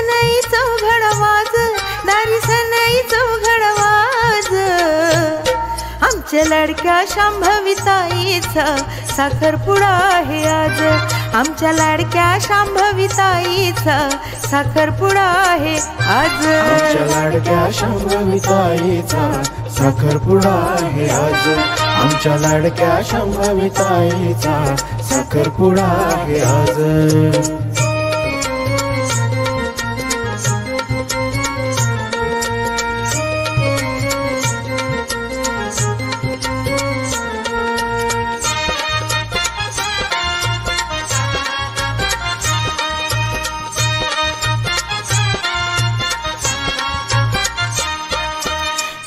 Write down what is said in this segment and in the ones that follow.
सनई चौघड वाज, दारी सनई चौघड वाज. आमच्या लाडक्या शांभवी ताईचा साखरपुडा आहे आज. आमच्या लाडक्या शांभवी ताईचा साखरपुडा आहे आज. आमच्या लाडक्या शांभवी ताईचा साखरपुडा आहे आज. आमच्या लाडक्या शांभवी ताईचा साखरपुडा आहे आज.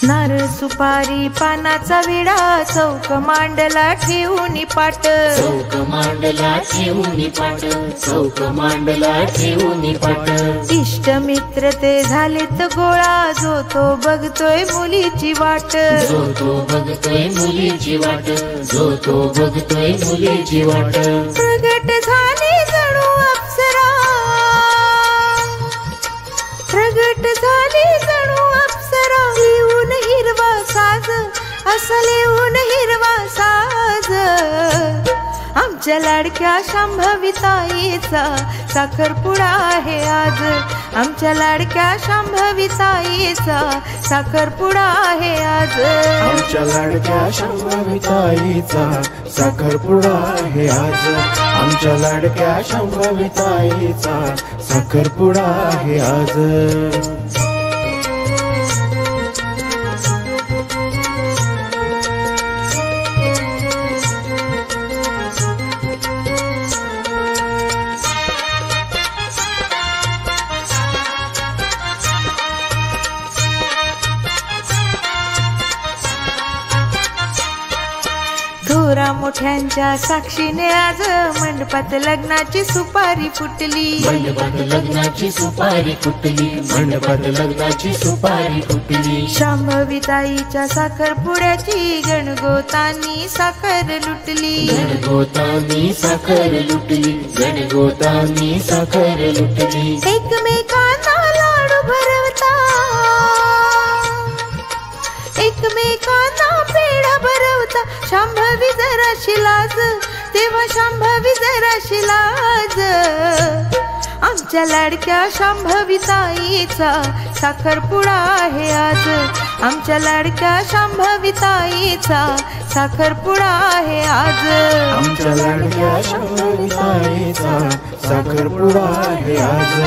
नारळ सुपारी पानाचा विडा, चौक मांडला ठेवून पाट. चौक मांडला ठेवून पाट, चौक मांडला ठेवून पाट. इष्ट मित्र ते झालेत गोळा, जो तो बघतोय मुलीची वाट. जो तो बघतोय मुलीची वाट, जो तो बघतोय मुलीची वाट. प्रगट झाली जणू अप्सरा, प्रगट झाली जणू अप्सरा. लिहून हिरवा साज, असं लिहून हिरवा साज. आमच्या लाडक्या शांभवी ताईचा साखरपुडा आहे आज. आमच्या लाडक्या शांभवी ताईचा साखरपुडा आहे आज. आमच्या लाडक्या शांभवी ताईचा साखरपुडा आहे आज. आमच्या लाडक्या शांभवी ताईचा साखरपुडा आहे आज. थोरा मोठ्यांच्या साक्षीने आज मंडपात लग्नाची सुपारी फुटली. मंडपात लग्नाची सुपारी फुटली, मंडपात लग्नाची सुपारी फुटली. शांभवी ताईच्या साखरपुड्याची गणगोतानी साखर लुटली. गणगोतानी साखर लुटली, गणगोतानी साखर लुटली. एकमेकांना लाडू भरवता, एकमेकांना पेढा भरवता. शांभवी जराशी लाज, तेव्हा शांभवी जराशी लाज. आमच्या लाडक्या शांभवी ताईचा साखरपुडा आहे आज. आमच्या लाडक्या शांभवी ताईचा साखरपुडा आहे आज. आमच्या लाडक्या शांभवी ताईचा साखरपुडा आहे आज.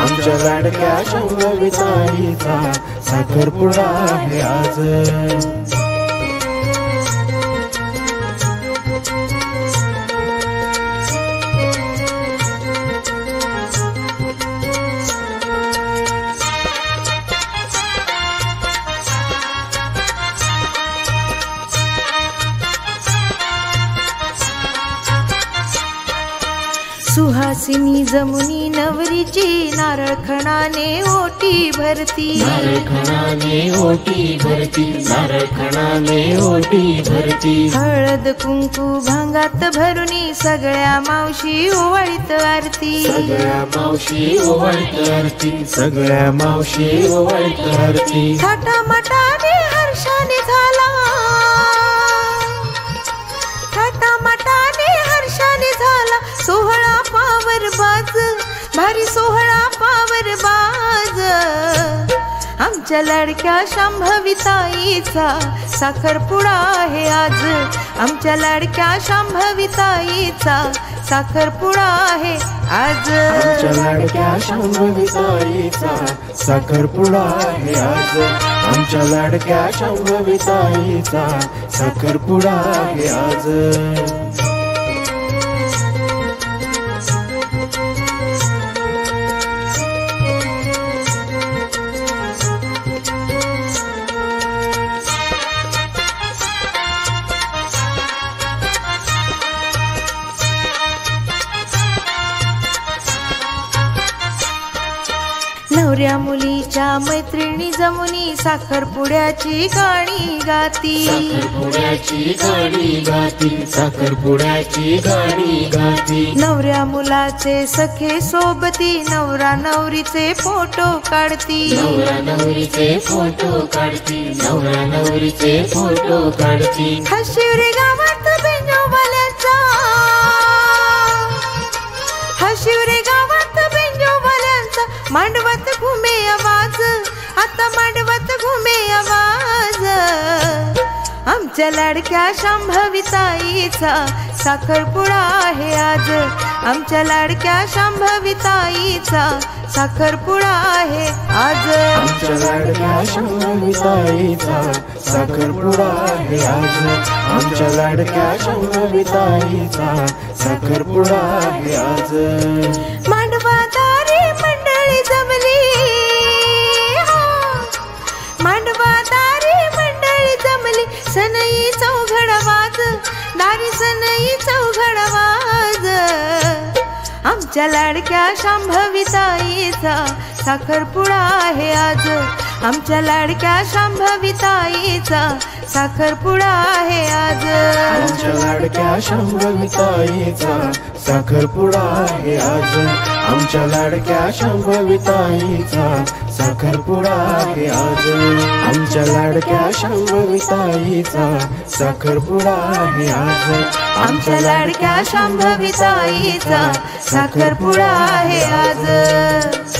आमच्या लाडक्या शांभवी ताईचा साखरपुडा आहे आज. सुहासिनी जमुनी नवरीची नारळ खणाने ओटी भरती. नारळ खणाने ओटी भरती, नारळ खणाने ओटी भरती. हळद कुंकू भांगात भरुनी सगळ्या मावशी ओवाळीत आरती. सगळ्या मावशी ओवाळीत आरती, सगळ्या मावशी ओवाळीत आरती. थाटामाटाने हर्षाने झाला, थाटामाटाने हर्षाने झाला सोहळा पावर बाज, भारी सोहळा पावर बाज. आमच्या लाडक्या शांभवी ताईचा साखरपुडा आहे आज. आमच्या लाडक्या शांभवी ताईचा साखरपुडा आहे आज. आमच्या लाडक्या शांभवी ताईचा साखरपुडा आहे आज. आमच्या लाडक्या शांभवी ताईचा साखरपुडा आहे आज. नवऱ्या मुलीच्या मैत्रिणी जमुनी साखरपुड्याची गाणी गाती, साखरपुड्याची गाणी गाती, साखरपुड्याची गाणी गाती. नवऱ्या मुलाचे सखे सोबती नवरा नवरीचे फोटो काढती, नवरा नवरीचे फोटो काढती, नवरा नवरीचे फोटो काढती. हशिवरे गावात बेंजोवाल्याचा, हशिवरे गावात बेंजोवाल्यांचा मांडवात घुमे आवाज, आता मांडवात घुमे आवाज. आमच्या लाडक्या शांभवीताईचा साखरपुडा आहे आज, आमच्या लाडक्या शांभवीताईचा साखरपुडा आहे आज. आमच्या लाडक्या शांभवीताईचा साखरपुडा आहे आज, आमच्या लाडक्या शांभवीताईचा साखरपुडा आहे आज. मांडवादारी मंडळी जमली, मांडवादारी मंडळी जमली, सनई चौघड आवाज, दारी सनई चौघड आवाज. आमच्या लाडक्या शांभवीताईचा साखरपुडा आहे आज, आमच्या लाडक्या शांभवीताईचा साखरपुडा आहे आज. आमच्या लाडक्या शांभवीताईचा साखरपुडा आहे आज, आमच्या लाडक्या शांभवीताईचा साखरपुडा आहे आज. आमच्या लाडक्या शांभवीताईचा साखरपुडा आहे आज, आमच्या लाडक्या शांभवीताईचा साखरपुडा आहे आज.